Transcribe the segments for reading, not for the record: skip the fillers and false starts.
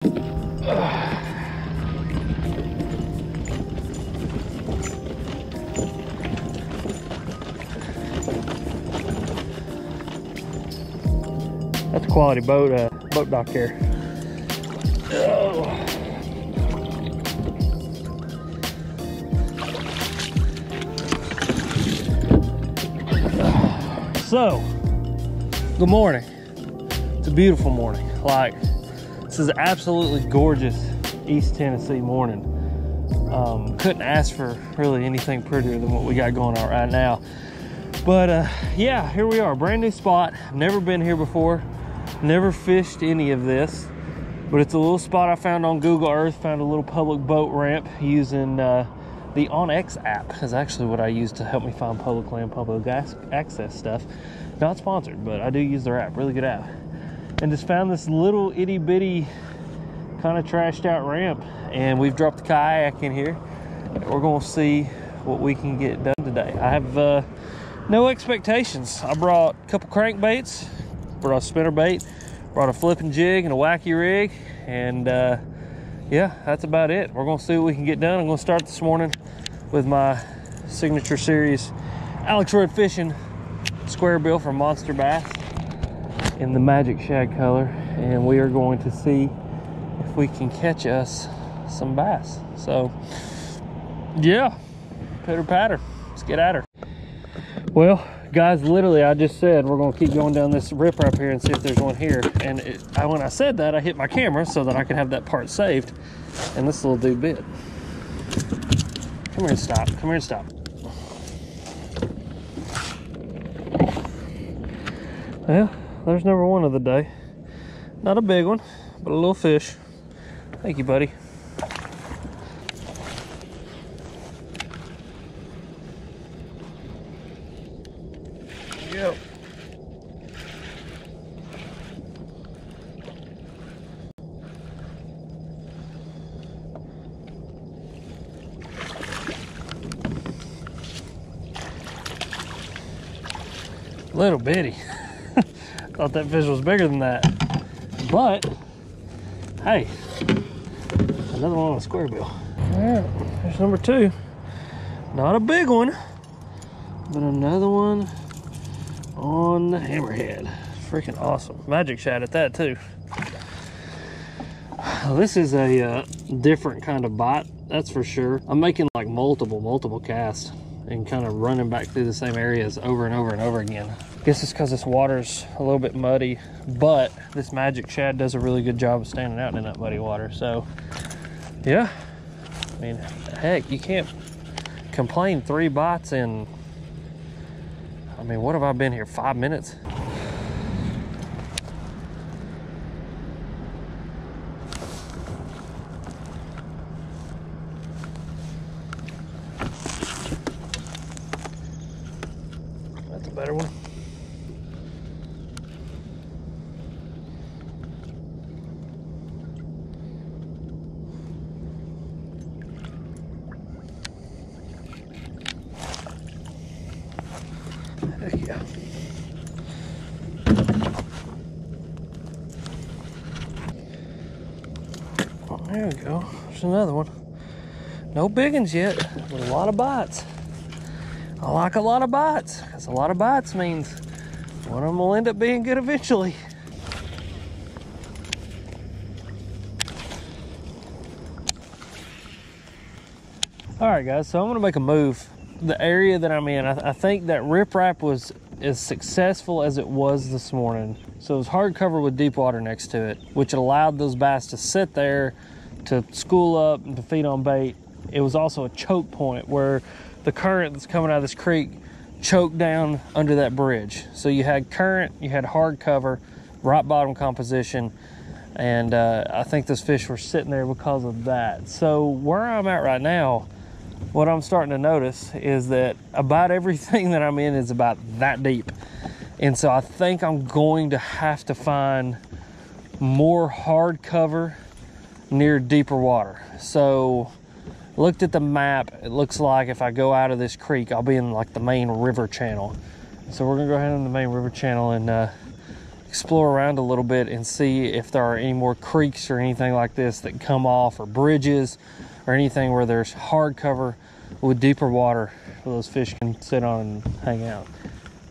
That's a quality boat dock here. Oh. So, good morning. It's a beautiful morning. Like, this is absolutely gorgeous East Tennessee morning. Couldn't ask for really anything prettier than what we got going on right now. But yeah, here we are, brand new spot. I've never been here before, never fished any of this, but it's a little spot I found on Google Earth. Found a little public boat ramp using the OnX app is actually what I use to help me find public land, public access stuff. Not sponsored, but I do use their app, really good app. And just found this little itty bitty kind of trashed out ramp, and we've dropped the kayak in here. We're gonna see what we can get done today. I have no expectations. I brought a couple crankbaits, brought a spinnerbait, brought a flipping jig and a wacky rig, and yeah, that's about it. We're gonna see what we can get done. I'm gonna start this morning with my signature series Alex Road Fishing square bill from Monster Bass in the magic shad color, and we are going to see if we can catch us some bass. So yeah, pitter patter, let's get at her. Well, guys, literally I just said we're gonna keep going down this riprap here and see if there's one here, and when I said that, I hit my camera so that I could have that part saved, and this little dude bit. Come here and stop, come here and stop. Well, there's number one of the day. Not a big one, but a little fish. Thank you, buddy. Yep. Little bitty. Thought that fish was bigger than that, but hey, another one on a square bill. All right, there's number two. Not a big one, but another one on the hammerhead. Freaking awesome. Magic shad at that too. This is a different kind of bite, that's for sure. I'm making like multiple casts and kind of running back through the same areas over and over and over again. I guess it's because this water's a little bit muddy, but this magic shad does a really good job of standing out in that muddy water. So yeah, I mean, heck, you can't complain. 3 bites in, I mean, what have I been here, 5 minutes? That's a better one. There you go. Oh, there we go. There's another one. No big ones yet, but a lot of bites. I like a lot of bites, because a lot of bites means one of them will end up being good eventually. All right, guys, so I'm gonna make a move. The area that I'm in, I think that riprap was as successful as it was this morning. So it was hard cover with deep water next to it, which allowed those bass to sit there, to school up and to feed on bait. It was also a choke point where the current that's coming out of this creek choked down under that bridge. So you had current, you had hard cover, rock bottom composition, and I think those fish were sitting there because of that. So where I'm at right now, what I'm starting to notice is that about everything that I'm in is about that deep. And so I think I'm going to have to find more hard cover near deeper water. So looked at the map, it looks like if I go out of this creek, I'll be in like the main river channel. So we're gonna go ahead on the main river channel and explore around a little bit and see if there are any more creeks or anything like this that come off, or bridges or anything where there's hard cover with deeper water where those fish can sit on and hang out.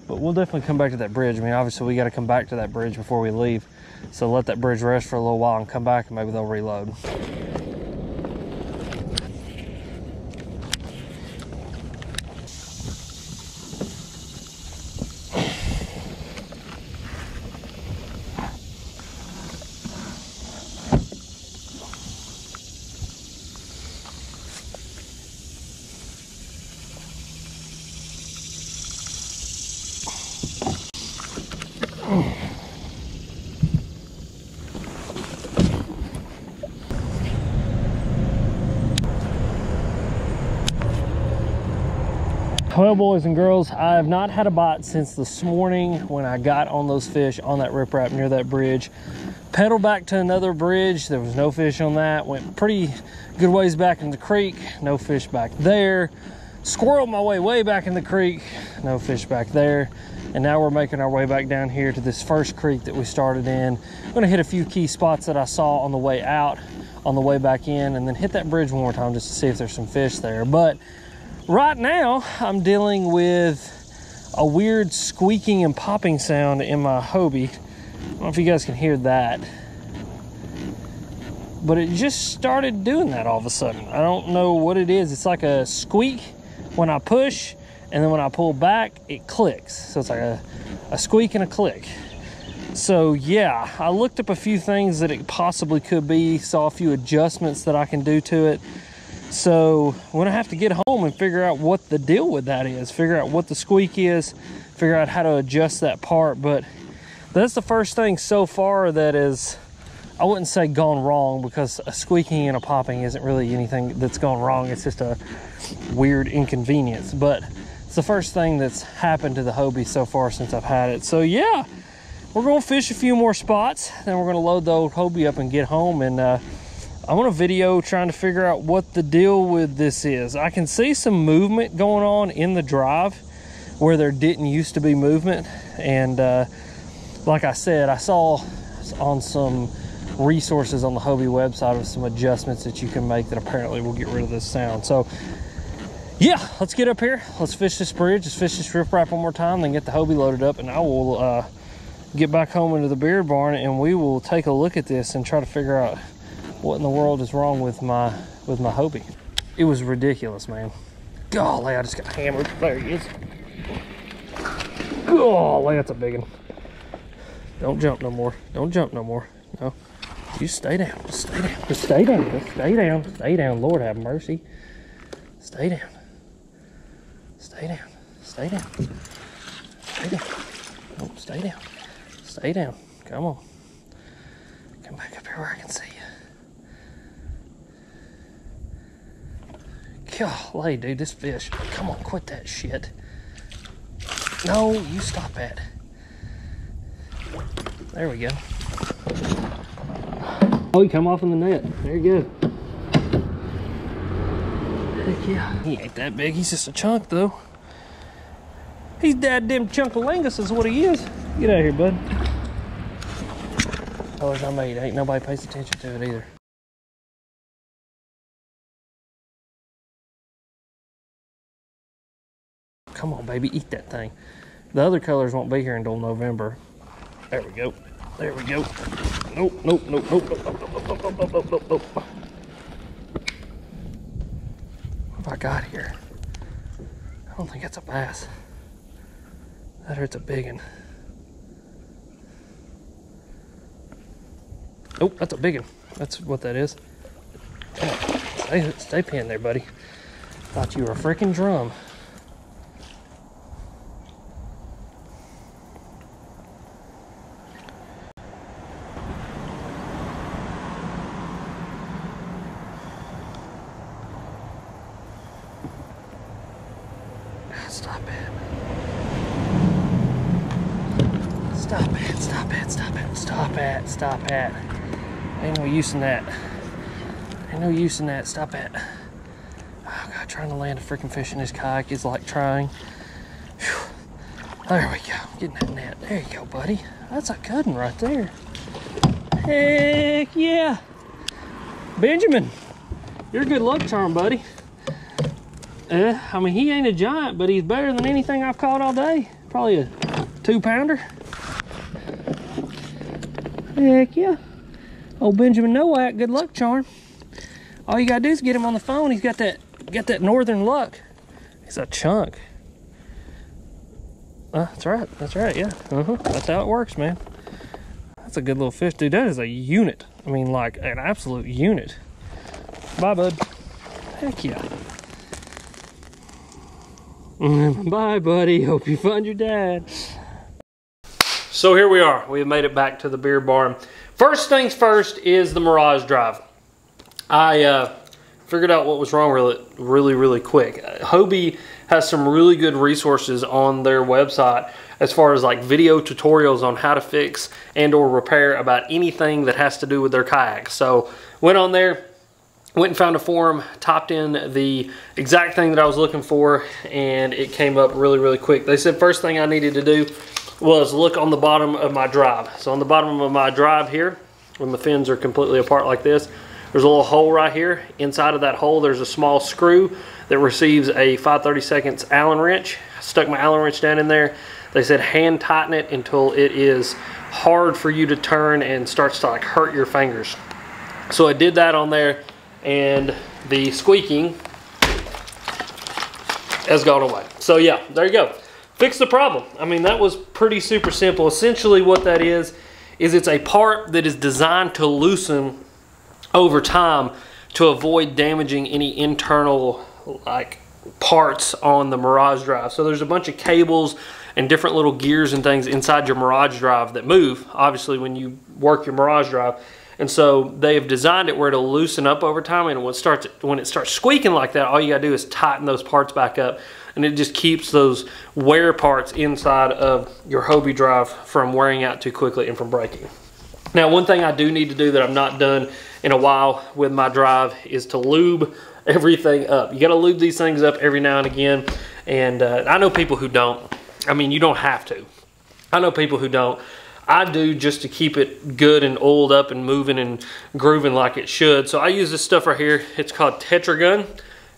But we'll definitely come back to that bridge. I mean, obviously we got to come back to that bridge before we leave, so let that bridge rest for a little while and come back and maybe they'll reload. Well, boys and girls, I have not had a bite since this morning when I got on those fish on that riprap near that bridge. Pedaled back to another bridge, there was no fish on that. Went pretty good ways back in the creek, no fish back there. Squirreled my way back in the creek, no fish back there. And now we're making our way back down here to this first creek that we started in. I'm gonna hit a few key spots that I saw on the way out, on the way back in, and then hit that bridge one more time just to see if there's some fish there. But right now, I'm dealing with a weird squeaking and popping sound in my Hobie. I don't know if you guys can hear that, but it just started doing that all of a sudden. I don't know what it is. It's like a squeak when I push, and then when I pull back, it clicks. So it's like a squeak and a click. So yeah, I looked up a few things that it possibly could be, saw a few adjustments that I can do to it. So we're gonna have to get home and figure out what the deal with that is, figure out what the squeak is, figure out how to adjust that part. But that's the first thing so far that is, I wouldn't say gone wrong, because a squeaking and a popping isn't really anything that's gone wrong. It's just a weird inconvenience. But it's the first thing that's happened to the Hobie so far since I've had it. So yeah, we're gonna fish a few more spots, then we're gonna load the old Hobie up and get home. And I want a video trying to figure out what the deal with this is. I can see some movement going on in the drive where there didn't used to be movement. And like I said, I saw on some resources on the Hobie website of some adjustments that you can make that apparently will get rid of this sound. So yeah, let's get up here. Let's fish this bridge. Let's fish this riprap one more time, then get the Hobie loaded up, and I will get back home into the beard barn and we will take a look at this and try to figure out what in the world is wrong with my Hobie. It was ridiculous, man. Golly, I just got hammered. There he is. Golly, that's a big one. Don't jump no more. Don't jump no more. No. You stay down. Just stay down. Just stay down. Just stay down. Stay down. Lord have mercy. Stay down. Stay down. Stay down. Stay down. Oh, stay down. Stay down. Come on. Come back up here where I can see you. Golly, dude, this fish. Come on, quit that shit. No, you stop that. There we go. Oh, he come off in the net. There you go. Heck yeah. He ain't that big. He's just a chunk, though. He's damn chunkalingus is what he is. Get out of here, bud. Colors I made. Ain't nobody pays attention to it either. Come on, baby, eat that thing. The other colors won't be here until November. There we go. There we go. Nope, nope, nope, nope, nope, nope, nope, nope, nope, nope, nope, nope. What have I got here? I don't think that's a bass. That hurts a big one. Oh, that's a big one. That's what that is. Come on, stay pinned there, buddy. Thought you were a freaking drum. Stop it. Stop it, stop it, stop it, stop it, stop it. Ain't no use in that. Ain't no use in that, stop it. Oh God, trying to land a freaking fish in this kayak is like trying. Whew. There we go. Getting that net. There you go, buddy. That's a good one right there. Heck yeah. Benjamin, you're a good luck charm, buddy. I mean, he ain't a giant, but he's better than anything I've caught all day. Probably a 2-pounder. Heck yeah. Old Benjamin Nowak, good luck charm. All you gotta do is get him on the phone. He's got that northern luck. He's a chunk. That's right, yeah. That's how it works, man. That's a good little fish, dude. That is a unit. I mean, like an absolute unit. Bye, bud. Heck yeah. Bye, buddy. Hope you find your dad. So here we are. We have made it back to the beer barn. First things first is the Mirage Drive. I figured out what was wrong with it really quick. Hobie has some really good resources on their website as far as like video tutorials on how to fix and or repair about anything that has to do with their kayak. So went on there, went and found a forum, typed in the exact thing that I was looking for, and it came up really quick. They said first thing I needed to do was look on the bottom of my drive. So on the bottom of my drive here, when the fins are completely apart like this, there's a little hole right here. Inside of that hole, there's a small screw that receives a 5/32 Allen wrench. I stuck my Allen wrench down in there. They said hand tighten it until it is hard for you to turn and starts to like hurt your fingers. So I did that on there, and the squeaking has gone away. So yeah, there you go. Fix the problem. I mean, that was pretty super simple. Essentially what that is it's a part that is designed to loosen over time to avoid damaging any internal like parts on the Mirage Drive. So there's a bunch of cables and different little gears and things inside your Mirage Drive that move, obviously, when you work your Mirage Drive. And so they have designed it where it'll loosen up over time, and when it starts squeaking like that, all you gotta do is tighten those parts back up, and it just keeps those wear parts inside of your Hobie Drive from wearing out too quickly and from breaking. Now, one thing I do need to do that I've not done in a while with my drive is to lube everything up. You gotta lube these things up every now and again, and I know people who don't. I mean, you don't have to. I know people who don't. I do, just to keep it good and oiled up and moving and grooving like it should. So I use this stuff right here. It's called Tetragun.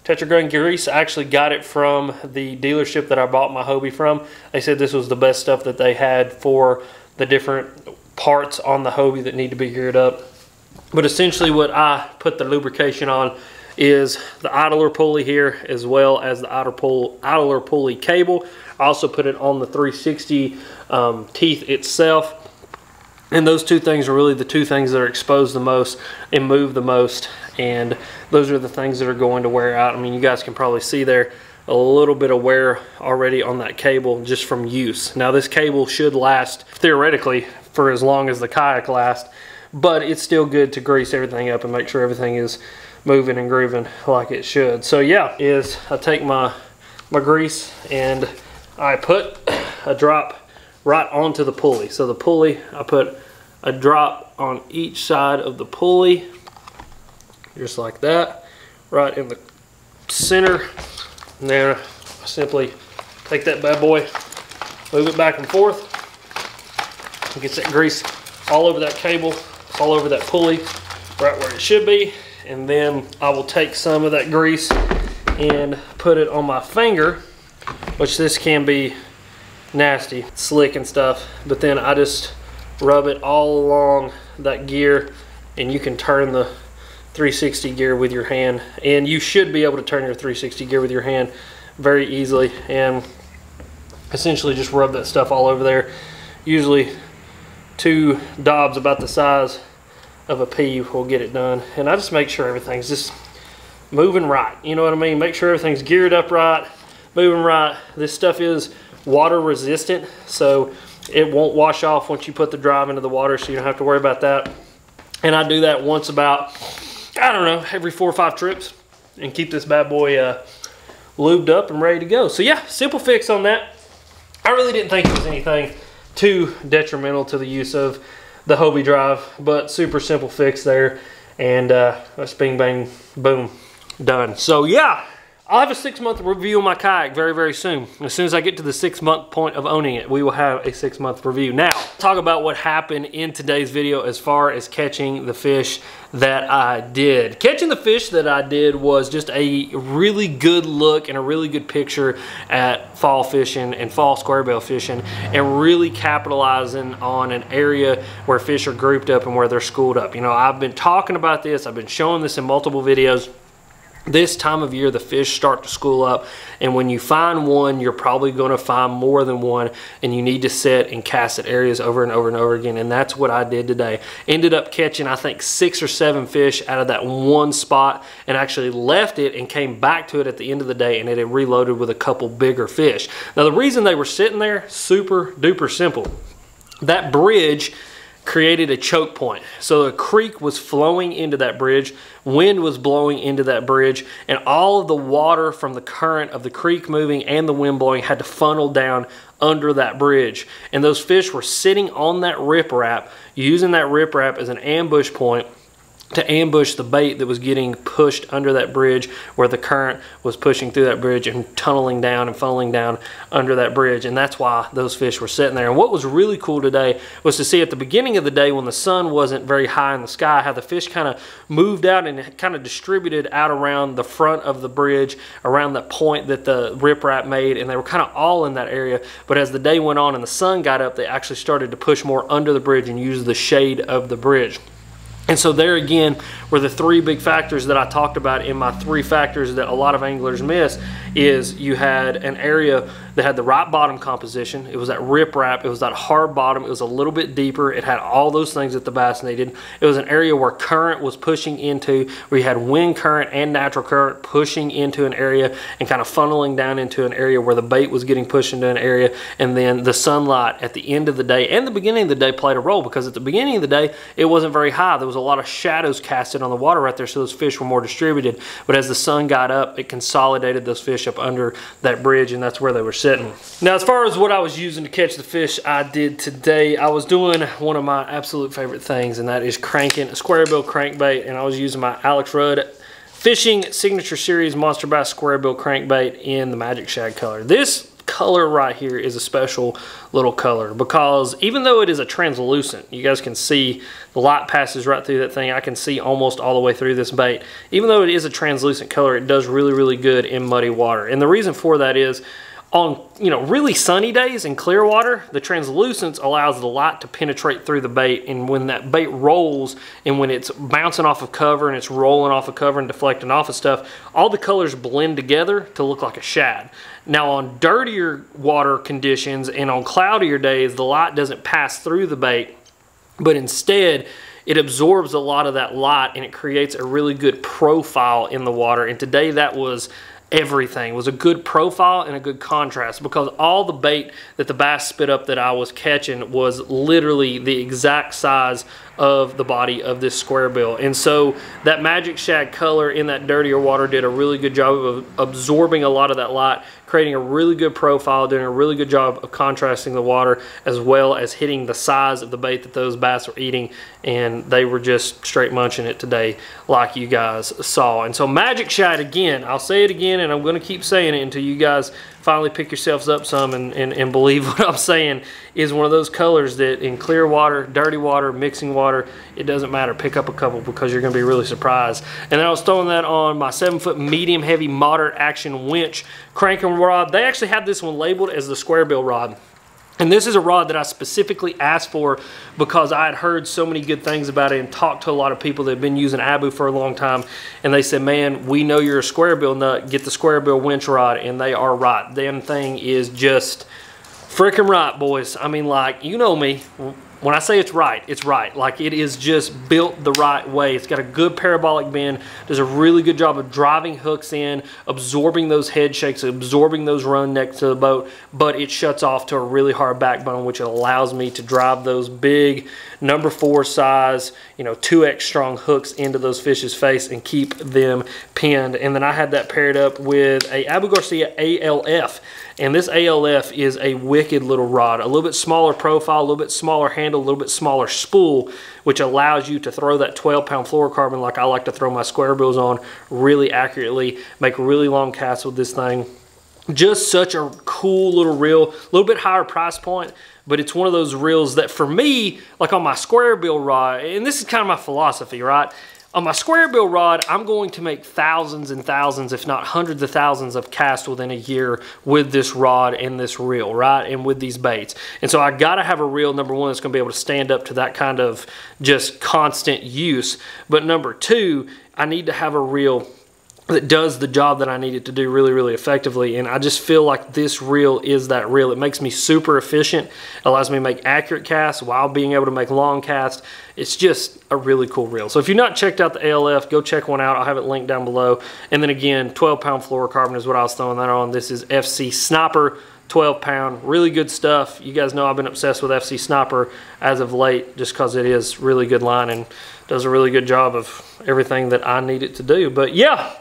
Tetragun grease. I actually got it from the dealership that I bought my Hobie from. They said this was the best stuff that they had for the different parts on the Hobie that need to be geared up. But essentially what I put the lubrication on is the idler pulley here, as well as the idler pulley cable. I also put it on the 360 teeth itself. And those two things are really the two things that are exposed the most and move the most. And those are the things that are going to wear out. I mean, you guys can probably see there a little bit of wear already on that cable just from use. Now, this cable should last, theoretically, for as long as the kayak lasts. But it's still good to grease everything up and make sure everything is moving and grooving like it should. So yeah, I take my grease and I put a drop right onto the pulley. So the pulley, I put a drop on each side of the pulley, just like that, right in the center. And then I simply take that bad boy, move it back and forth, and get that grease all over that cable, all over that pulley, right where it should be. And then I will take some of that grease and put it on my finger, which this can be nasty, slick and stuff, but then I just rub it all along that gear, and you can turn the 360 gear with your hand, and you should be able to turn your 360 gear with your hand very easily, and essentially just rub that stuff all over there. Usually 2 daubs about the size of a pea will get it done, and I just make sure everything's just moving right, you know what I mean? Make sure everything's geared up right, moving right. This stuff is water resistant, so it won't wash off once you put the drive into the water, so you don't have to worry about that. And I do that once about, I don't know, every 4 or 5 trips, and keep this bad boy lubed up and ready to go. So yeah, simple fix on that. I really didn't think it was anything too detrimental to the use of the Hobie Drive, but super simple fix there, and that's bing bang boom, done. So yeah, I'll have a 6-month review of my kayak very, very soon. As soon as I get to the 6-month point of owning it, we will have a 6-month review. Now, talk about what happened in today's video as far as catching the fish that I did. Catching the fish that I did was just a really good look and a really good picture at fall fishing and fall square bill fishing, and really capitalizing on an area where fish are grouped up and where they're schooled up. You know, I've been talking about this, I've been showing this in multiple videos. This time of year, the fish start to school up, and when you find one, you're probably going to find more than one, and you need to set and cast at areas over and over and over again, and that's what I did today. Ended up catching, I think, 6 or 7 fish out of that one spot, and actually left it and came back to it at the end of the day, and it had reloaded with a couple bigger fish. Now, the reason they were sitting there, super duper simple. That bridge created a choke point. So a creek was flowing into that bridge, wind was blowing into that bridge, and all of the water from the current of the creek moving and the wind blowing had to funnel down under that bridge. And those fish were sitting on that riprap, using that riprap as an ambush point to ambush the bait that was getting pushed under that bridge, where the current was pushing through that bridge and tunneling down and funneling down under that bridge. And that's why those fish were sitting there. And what was really cool today was to see at the beginning of the day, when the sun wasn't very high in the sky, how the fish kind of moved out and kind of distributed out around the front of the bridge, around that point that the riprap made, and they were kind of all in that area. But as the day went on and the sun got up, they actually started to push more under the bridge and use the shade of the bridge. And so there again were the 3 big factors that I talked about in my 3 factors that a lot of anglers miss. Is you had an area that had the right bottom composition. It was that riprap, it was that hard bottom, it was a little bit deeper, it had all those things that the bass needed. It was an area where current was pushing into, where you had wind current and natural current pushing into an area and kind of funneling down into an area where the bait was getting pushed into an area. And then the sunlight at the end of the day and the beginning of the day played a role, because at the beginning of the day it wasn't very high. There was a lot of shadows casted on the water right there, so those fish were more distributed. But as the sun got up, it consolidated those fish up under that bridge, and that's where they were sitting. Now, as far as what I was using to catch the fish I did today, I was doing one of my absolute favorite things, and that is cranking a square bill crankbait. And I was using my Alex Rudd Fishing Signature Series Monster Bass Square Bill crankbait in the Magic Shad color. This color right here is a special little color, because even though it is a translucent, you guys can see the light passes right through that thing. I can see almost all the way through this bait. Even though it is a translucent color, it does really, really good in muddy water. And the reason for that is, on really sunny days in clear water, the translucence allows the light to penetrate through the bait, and when that bait rolls and when it's bouncing off of cover and it's rolling off of cover and deflecting off of stuff, all the colors blend together to look like a shad. Now, on dirtier water conditions and on cloudier days, the light doesn't pass through the bait, but instead it absorbs a lot of that light and it creates a really good profile in the water. And today that was everything. It was a good profile and a good contrast, because all the bait that the bass spit up that I was catching was literally the exact size of the body of this square bill. And so that Magic Shad color in that dirtier water did a really good job of absorbing a lot of that light, creating a really good profile, doing a really good job of contrasting the water, as well as hitting the size of the bait that those bass were eating. And they were just straight munching it today, like you guys saw. And so Magic Shad, again, I'll say it again, and I'm going to keep saying it until you guys finally pick yourselves up some and believe what I'm saying, is one of those colors that in clear water, dirty water, mixing water, it doesn't matter. Pick up a couple, because you're going to be really surprised. And then I was throwing that on my 7-foot medium heavy moderate action winch cranking rod. They actually have this one labeled as the square bill rod. And this is a rod that I specifically asked for because I had heard so many good things about it and talked to a lot of people that have been using Abu for a long time. And they said, man, we know you're a square bill nut. Get the square bill winch rod. And they are right. Damn thing is just freaking right, boys. I mean, like, you know me. When I say it's right, it's right. Like, it is just built the right way. It's got a good parabolic bend, does a really good job of driving hooks in, absorbing those head shakes, absorbing those run necks to the boat, but it shuts off to a really hard backbone, which allows me to drive those big number 4 size, 2x strong hooks into those fish's face and keep them pinned. And then I had that paired up with a Abu Garcia ALF. And this ALF is a wicked little rod, a little bit smaller profile, a little bit smaller handle handle, a little bit smaller spool, which allows you to throw that 12-pound fluorocarbon like I like to throw my square bills on really accurately, make really long casts with this thing. Just such a cool little reel, a little bit higher price point, but it's one of those reels that for me, like on my square bill rod, and this is kind of my philosophy, right? On my square bill rod, I'm going to make thousands and thousands, if not hundreds of thousands of casts within a year with this rod and this reel, right? And with these baits. And so I gotta have a reel, number one, that's gonna be able to stand up to that kind of just constant use. But number two, I need to have a reel that does the job that I need it to do really, really effectively. And I just feel like this reel is that reel. It makes me super efficient. It allows me to make accurate casts while being able to make long casts. It's just a really cool reel. So if you've not checked out the ALF, go check one out. I'll have it linked down below. And then again, 12-pound fluorocarbon is what I was throwing that on. This is FC Sniper, 12-pound, really good stuff. You guys know I've been obsessed with FC Sniper as of late just because it is really good line and does a really good job of everything that I need it to do. But yeah,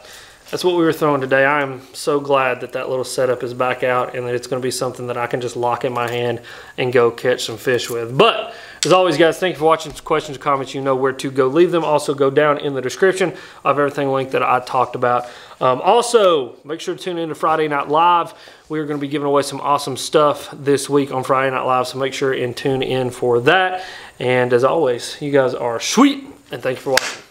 that's what we were throwing today. I am so glad that that little setup is back out and that it's going to be something that I can just lock in my hand and go catch some fish with. But as always, guys, thank you for watching. Some questions or comments, you know where to go leave them. Also, go down in the description of everything linked that I talked about. Also, make sure to tune in to Friday Night Live. We are going to be giving away some awesome stuff this week on Friday Night Live, so make sure and tune in for that. And as always, you guys are sweet, and thank you for watching.